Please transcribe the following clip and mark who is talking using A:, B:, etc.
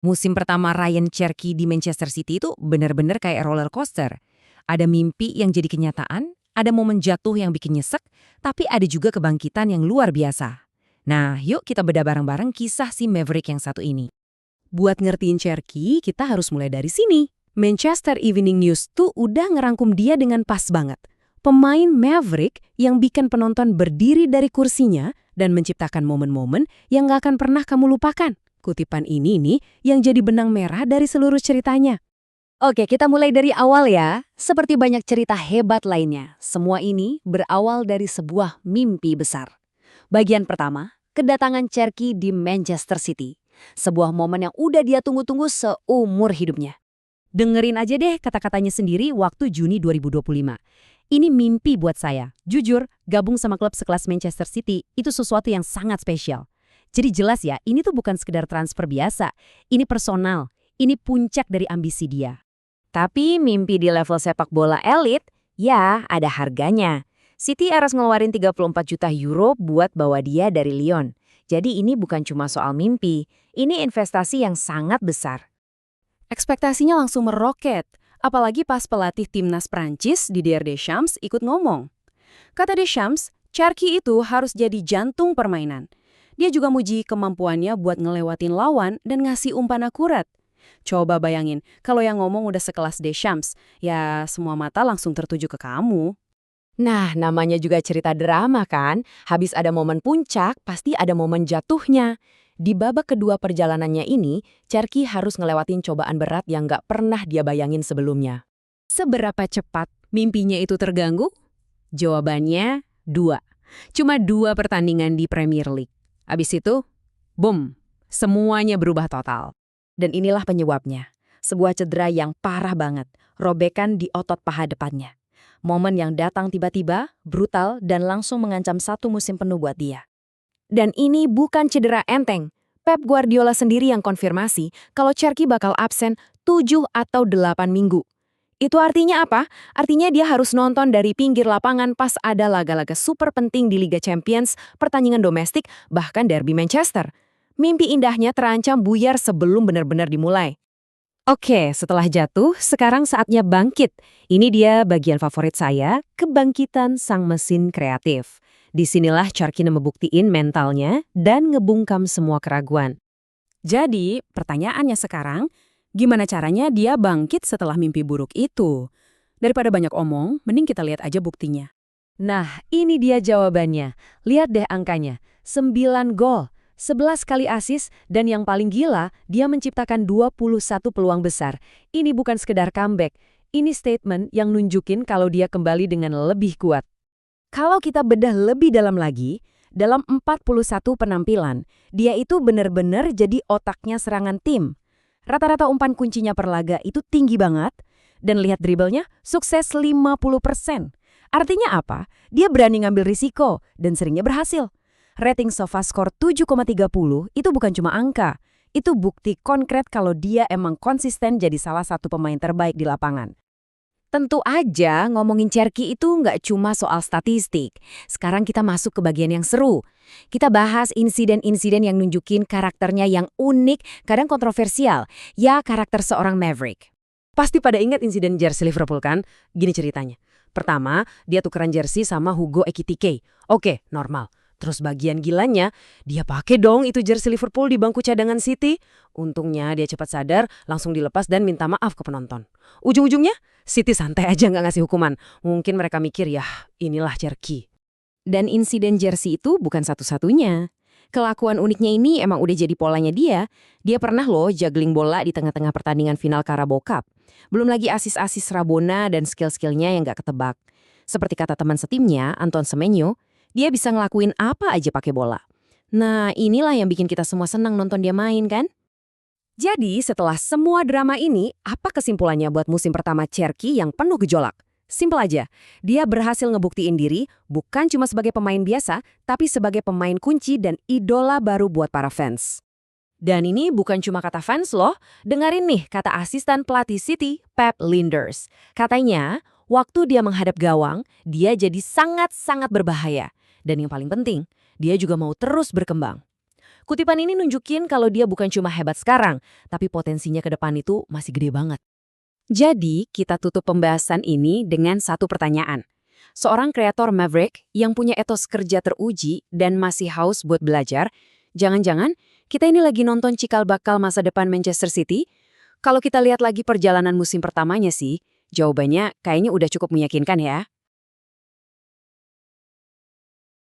A: Musim pertama Ryan Cherky di Manchester City itu benar-benar kayak roller coaster. Ada mimpi yang jadi kenyataan, ada momen jatuh yang bikin nyesek, tapi ada juga kebangkitan yang luar biasa. Nah, yuk kita bedah bareng-bareng kisah si Maverick yang satu ini.
B: Buat ngertiin Cherky, kita harus mulai dari sini. Manchester Evening News tuh udah ngerangkum dia dengan pas banget. Pemain Maverick yang bikin penonton berdiri dari kursinya dan menciptakan momen-momen yang gak akan pernah kamu lupakan. Kutipan ini nih yang jadi benang merah dari seluruh ceritanya.
C: Oke, kita mulai dari awal ya. Seperti banyak cerita hebat lainnya, semua ini berawal dari sebuah mimpi besar. Bagian pertama, kedatangan Cherky di Manchester City. Sebuah momen yang udah dia tunggu-tunggu seumur hidupnya.
A: Dengerin aja deh kata-katanya sendiri waktu Juni 2025. Ini mimpi buat saya. Jujur, gabung sama klub sekelas Manchester City itu sesuatu yang sangat spesial. Jadi jelas ya, ini tuh bukan sekedar transfer biasa. Ini personal, ini puncak dari ambisi dia.
C: Tapi mimpi di level sepak bola elit, ya ada harganya. City harus ngeluarin 34 juta euro buat bawa dia dari Lyon. Jadi ini bukan cuma soal mimpi, ini investasi yang sangat besar.
B: Ekspektasinya langsung meroket, apalagi pas pelatih timnas Prancis Didier Deschamps ikut ngomong. Kata Deschamps, Cherky itu harus jadi jantung permainan. Dia juga muji kemampuannya buat ngelewatin lawan dan ngasih umpan akurat. Coba bayangin, kalau yang ngomong udah sekelas Deschamps, ya semua mata langsung tertuju ke kamu.
C: Nah, namanya juga cerita drama kan? Habis ada momen puncak, pasti ada momen jatuhnya. Di babak kedua perjalanannya ini, Cherky harus ngelewatin cobaan berat yang gak pernah dia bayangin sebelumnya.
B: Seberapa cepat mimpinya itu terganggu? Jawabannya 2. Cuma 2 pertandingan di Premier League. Abis itu, boom, semuanya berubah total.
C: Dan inilah penyebabnya. Sebuah cedera yang parah banget, robekan di otot paha depannya. Momen yang datang tiba-tiba, brutal, dan langsung mengancam 1 musim penuh buat dia. Dan ini bukan cedera enteng. Pep Guardiola sendiri yang konfirmasi kalau Cherky bakal absen 7 atau 8 minggu. Itu artinya apa? Artinya dia harus nonton dari pinggir lapangan pas ada laga-laga super penting di Liga Champions, pertandingan domestik, bahkan derby Manchester. Mimpi indahnya terancam buyar sebelum benar-benar dimulai.
A: Oke, setelah jatuh, sekarang saatnya bangkit. Ini dia bagian favorit saya, kebangkitan sang mesin kreatif. Disinilah Cherky membuktiin mentalnya dan ngebungkam semua keraguan.
B: Jadi, pertanyaannya sekarang, gimana caranya dia bangkit setelah mimpi buruk itu? Daripada banyak omong, mending kita lihat aja buktinya.
A: Nah, ini dia jawabannya. Lihat deh angkanya, 9 gol. 11 kali assist, dan yang paling gila, dia menciptakan 21 peluang besar. Ini bukan sekedar comeback, ini statement yang nunjukin kalau dia kembali dengan lebih kuat. Kalau kita bedah lebih dalam lagi, dalam 41 penampilan, dia itu benar-benar jadi otaknya serangan tim. Rata-rata umpan kuncinya per laga itu tinggi banget, dan lihat dribblenya, sukses 50%. Artinya apa? Dia berani ngambil risiko, dan seringnya berhasil. Rating SofaScore 7,30 itu bukan cuma angka, itu bukti konkret kalau dia emang konsisten jadi salah satu pemain terbaik di lapangan.
C: Tentu aja ngomongin Cherky itu nggak cuma soal statistik. Sekarang kita masuk ke bagian yang seru. Kita bahas insiden-insiden yang nunjukin karakternya yang unik, kadang kontroversial. Ya, karakter seorang Maverick.
A: Pasti pada ingat insiden jersey Liverpool kan? Gini ceritanya. Pertama, dia tukeran jersey sama Hugo Ekitike. Oke, normal. Terus bagian gilanya, dia pakai dong itu jersey Liverpool di bangku cadangan City. Untungnya dia cepat sadar, langsung dilepas dan minta maaf ke penonton. Ujung-ujungnya, City santai aja nggak ngasih hukuman. Mungkin mereka mikir, ya inilah Cherky.
B: Dan insiden jersey itu bukan satu-satunya. Kelakuan uniknya ini emang udah jadi polanya dia. Dia pernah loh juggling bola di tengah-tengah pertandingan final Carabao Cup. Belum lagi asis-asis Rabona dan skill-skillnya yang nggak ketebak. Seperti kata teman setimnya, Anton Semenyo, dia bisa ngelakuin apa aja pakai bola. Nah, inilah yang bikin kita semua senang nonton dia main, kan? Jadi, setelah semua drama ini, apa kesimpulannya buat musim pertama Cherky yang penuh gejolak? Simpel aja, dia berhasil ngebuktiin diri bukan cuma sebagai pemain biasa, tapi sebagai pemain kunci dan idola baru buat para fans. Dan ini bukan cuma kata fans loh, dengerin nih kata asisten pelatih City, Pep Lijnders. Katanya, waktu dia menghadap gawang, dia jadi sangat-sangat berbahaya. Dan yang paling penting, dia juga mau terus berkembang.
A: Kutipan ini nunjukin kalau dia bukan cuma hebat sekarang, tapi potensinya ke depan itu masih gede banget.
B: Jadi, kita tutup pembahasan ini dengan satu pertanyaan. Seorang kreator Maverick yang punya etos kerja teruji dan masih haus buat belajar, jangan-jangan kita ini lagi nonton cikal bakal masa depan Manchester City? Kalau kita lihat lagi perjalanan musim pertamanya sih, jawabannya kayaknya udah cukup meyakinkan ya.